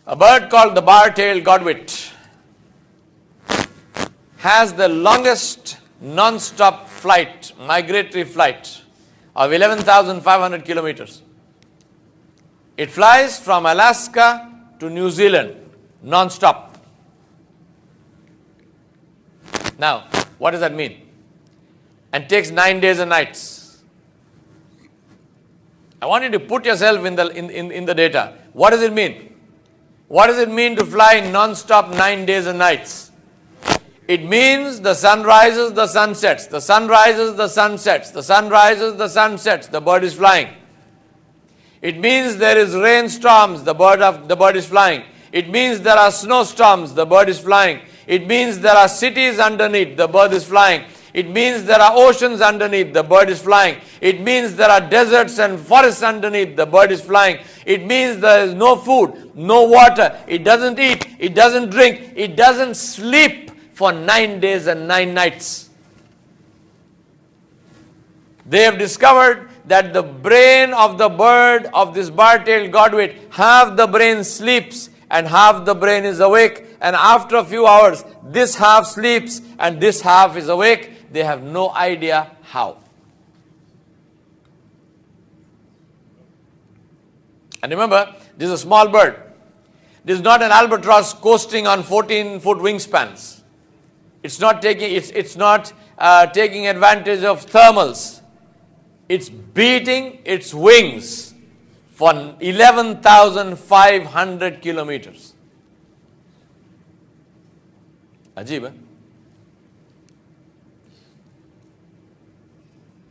A bird called the bar-tailed godwit has the longest non-stop flight, migratory flight of 11,500 kilometers. It flies from Alaska to New Zealand non-stop. Now, what does that mean? And takes 9 days and nights. I want you to put yourself in the data. What does it mean? What does it mean to fly non-stop 9 days and nights? It means the sun rises, the sun sets. The sun rises, the sun sets. The sun rises, the sun sets. The bird is flying. It means there is rainstorms, the bird is flying. It means there are snowstorms, the bird is flying. It means there are cities underneath, the bird is flying. It means there are oceans underneath, the bird is flying. It means there are deserts and forests underneath, the bird is flying. It means there is no food, no water. It doesn't eat, it doesn't drink, it doesn't sleep for 9 days and 9 nights. They have discovered that the brain of the bird, of this bar-tailed godwit, half the brain sleeps and half the brain is awake. And after a few hours, this half sleeps and this half is awake. They have no idea how. And remember, this is a small bird. This is not an albatross coasting on 14-foot wingspans. It's not taking advantage of thermals. It's beating its wings for 11,500 kilometers. Ajib, eh?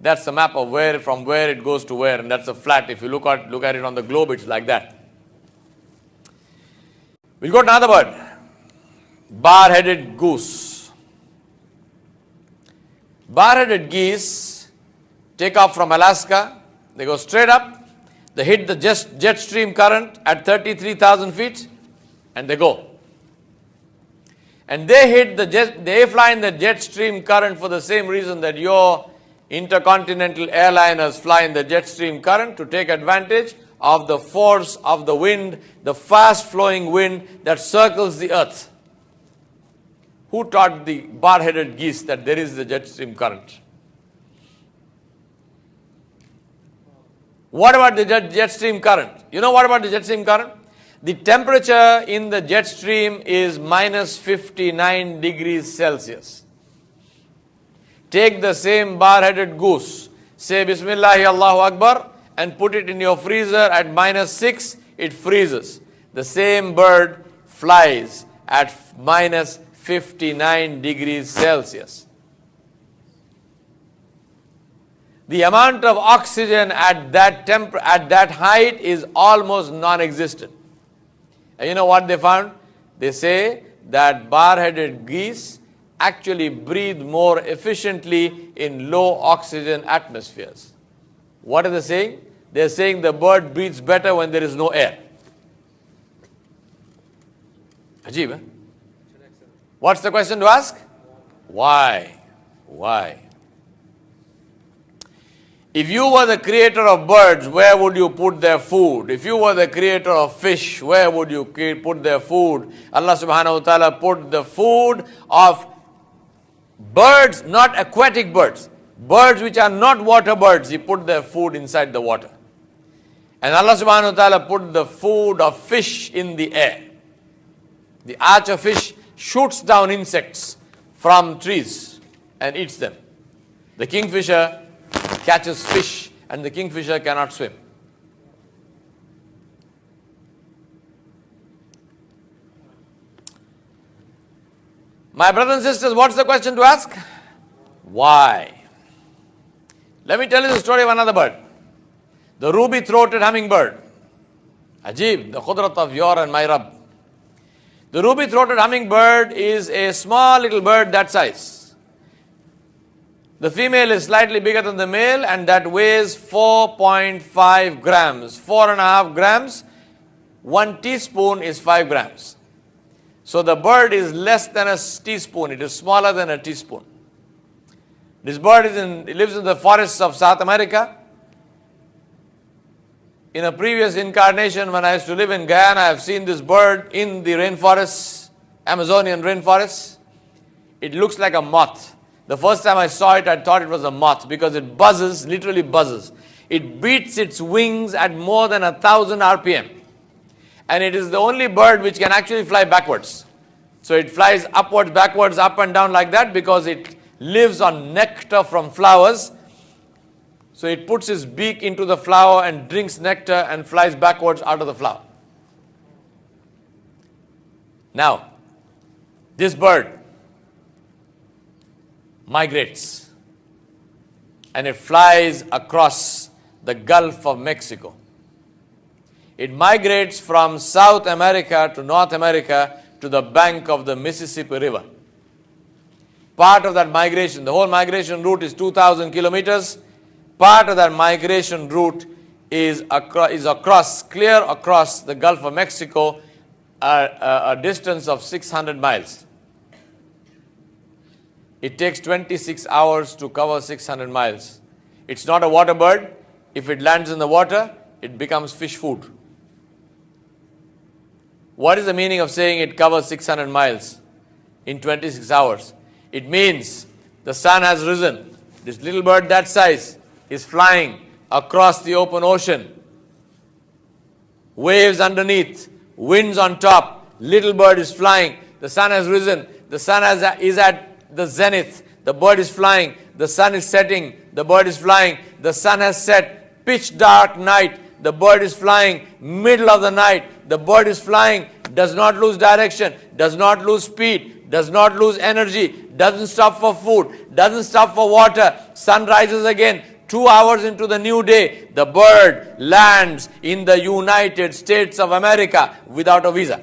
That's the map of from where it goes to where, and that's a flat. If you look at it on the globe, it's like that. We'll go to another bird. Bar-headed goose. Bar-headed geese take off from Alaska. They go straight up. They hit the jet stream current at 33,000 feet, and they go. And they fly in the jet stream current for the same reason that your intercontinental airliners fly in the jet stream current, to take advantage of the force of the wind, the fast-flowing wind that circles the earth. Who taught the bar-headed geese that there is the jet stream current? What about the jet stream current? You know what about the jet stream current? The temperature in the jet stream is minus 59 degrees Celsius. Take the same bar-headed goose, say Bismillahi Allahu Akbar, and put it in your freezer at minus 6, it freezes. The same bird flies at minus 59 degrees Celsius. The amount of oxygen at that height is almost non-existent. And you know what they found? They say that bar-headed geese actually breathe more efficiently in low oxygen atmospheres. What are they saying? They're saying the bird breathes better when there is no air. Ajib, eh? What's the question to ask? Why? Why? If you were the creator of birds, where would you put their food? If you were the creator of fish, where would you put their food? Allah subhanahu wa ta'ala put the food of birds, not aquatic birds. Birds which are not water birds, He put their food inside the water. And Allah subhanahu wa ta'ala put the food of fish in the air. The archer fish shoots down insects from trees and eats them. The kingfisher catches fish, and the kingfisher cannot swim. My brothers and sisters, what's the question to ask? Why? Let me tell you the story of another bird. The ruby-throated hummingbird. Ajib, the khudrat of your and my Rabb. The ruby-throated hummingbird is a small little bird that size. The female is slightly bigger than the male, and that weighs 4.5 grams. 4.5 grams. 1 teaspoon is 5 grams. So the bird is less than a teaspoon. It is smaller than a teaspoon. This bird lives in the forests of South America. in a previous incarnation when I used to live in Guyana, I have seen this bird in the rainforests, Amazonian rainforests. It looks like a moth. The first time I saw it, I thought it was a moth because it buzzes, literally buzzes. It beats its wings at more than 1,000 RPM. And it is the only bird which can actually fly backwards. So it flies upwards, backwards, up and down like that because it lives on nectar from flowers. So it puts its beak into the flower and drinks nectar and flies backwards out of the flower. Now, this bird migrates and it flies across the Gulf of Mexico. It migrates from South America to North America to the bank of the Mississippi River. Part of that migration, the whole migration route is 2,000 kilometers. Part of that migration route is clear across the Gulf of Mexico, a distance of 600 miles. It takes 26 hours to cover 600 miles. It's not a water bird. If it lands in the water, it becomes fish food. What is the meaning of saying it covers 600 miles in 26 hours? It means the sun has risen. This little bird that size is flying across the open ocean. Waves underneath, winds on top. Little bird is flying. The sun has risen. The sun is at the zenith. The bird is flying. The sun is setting. The bird is flying. The sun has set. Pitch dark night. The bird is flying. Middle of the night. The bird is flying. Does not lose direction. Does not lose speed. Does not lose energy. Doesn't stop for food. Doesn't stop for water. Sun rises again. 2 hours into the new day, the bird lands in the United States of America without a visa.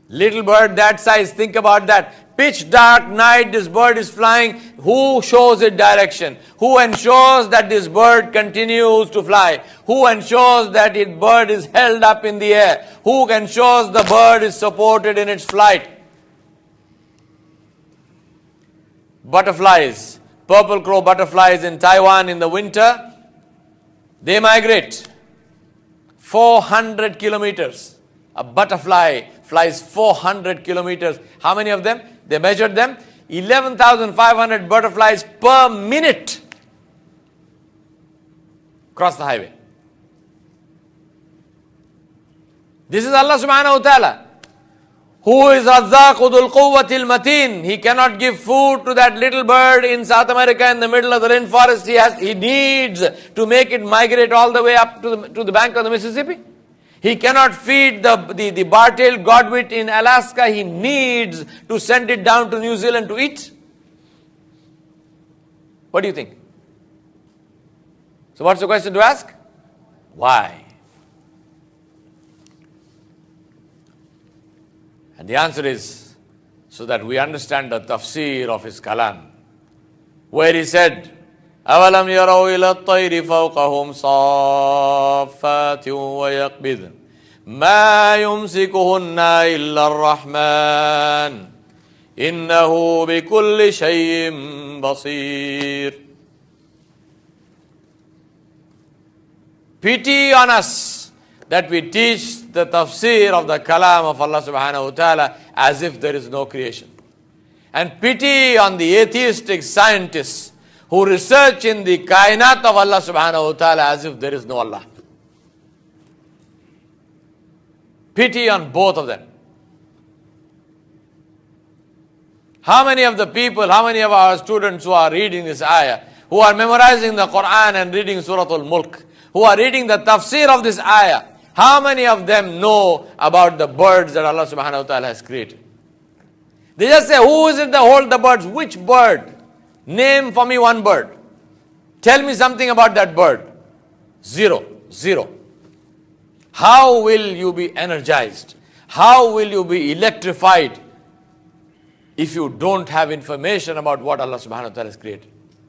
Little bird that size, think about that. Pitch dark night, this bird is flying. Who shows it direction? Who ensures that this bird continues to fly? Who ensures that its bird is held up in the air? Who ensures the bird is supported in its flight? Butterflies, purple crow butterflies in Taiwan in the winter, they migrate 400 kilometers. A butterfly flies 400 kilometers. How many of them? They measured them. 11,500 butterflies per minute cross the highway. This is Allah subhanahu wa ta'ala. Who is Razzaqu Dhul Quwwatil Mateen. He cannot give food to that little bird in South America in the middle of the rainforest. He needs to make it migrate all the way up to the bank of the Mississippi. He cannot feed the bar-tailed godwit in Alaska. He needs to send it down to New Zealand to eat. What do you think? So what's the question to ask? Why? And the answer is so that we understand the tafsir of his kalam, where he said, أَوَلَمْ يَرَوْا إِلَى الطَّيْرِ فَوْقَهُمْ صَافَّاتٍ وَيَقْبِضْنَ مَا يُمْسِكُهُنَّ إِلَّا الرَّحْمَنُ إِنَّهُ بِكُلِّ شَيْءٍ بَصِيرٌ. Pity on us that we teach the tafsir of the kalam of Allah subhanahu wa ta'ala as if there is no creation. And pity on the atheistic scientists who research in the kainat of Allah subhanahu wa ta'ala as if there is no Allah. Pity on both of them. How many of the people, how many of our students who are reading this ayah, who are memorizing the Quran and reading Surah Al-Mulk, who are reading the tafsir of this ayah, how many of them know about the birds that Allah subhanahu wa ta'ala has created? They just say, who is it that holds the birds? Which bird? Name for me one bird. Tell me something about that bird. Zero. How will you be energized? How will you be electrified if you don't have information about what Allah subhanahu wa ta'ala has created?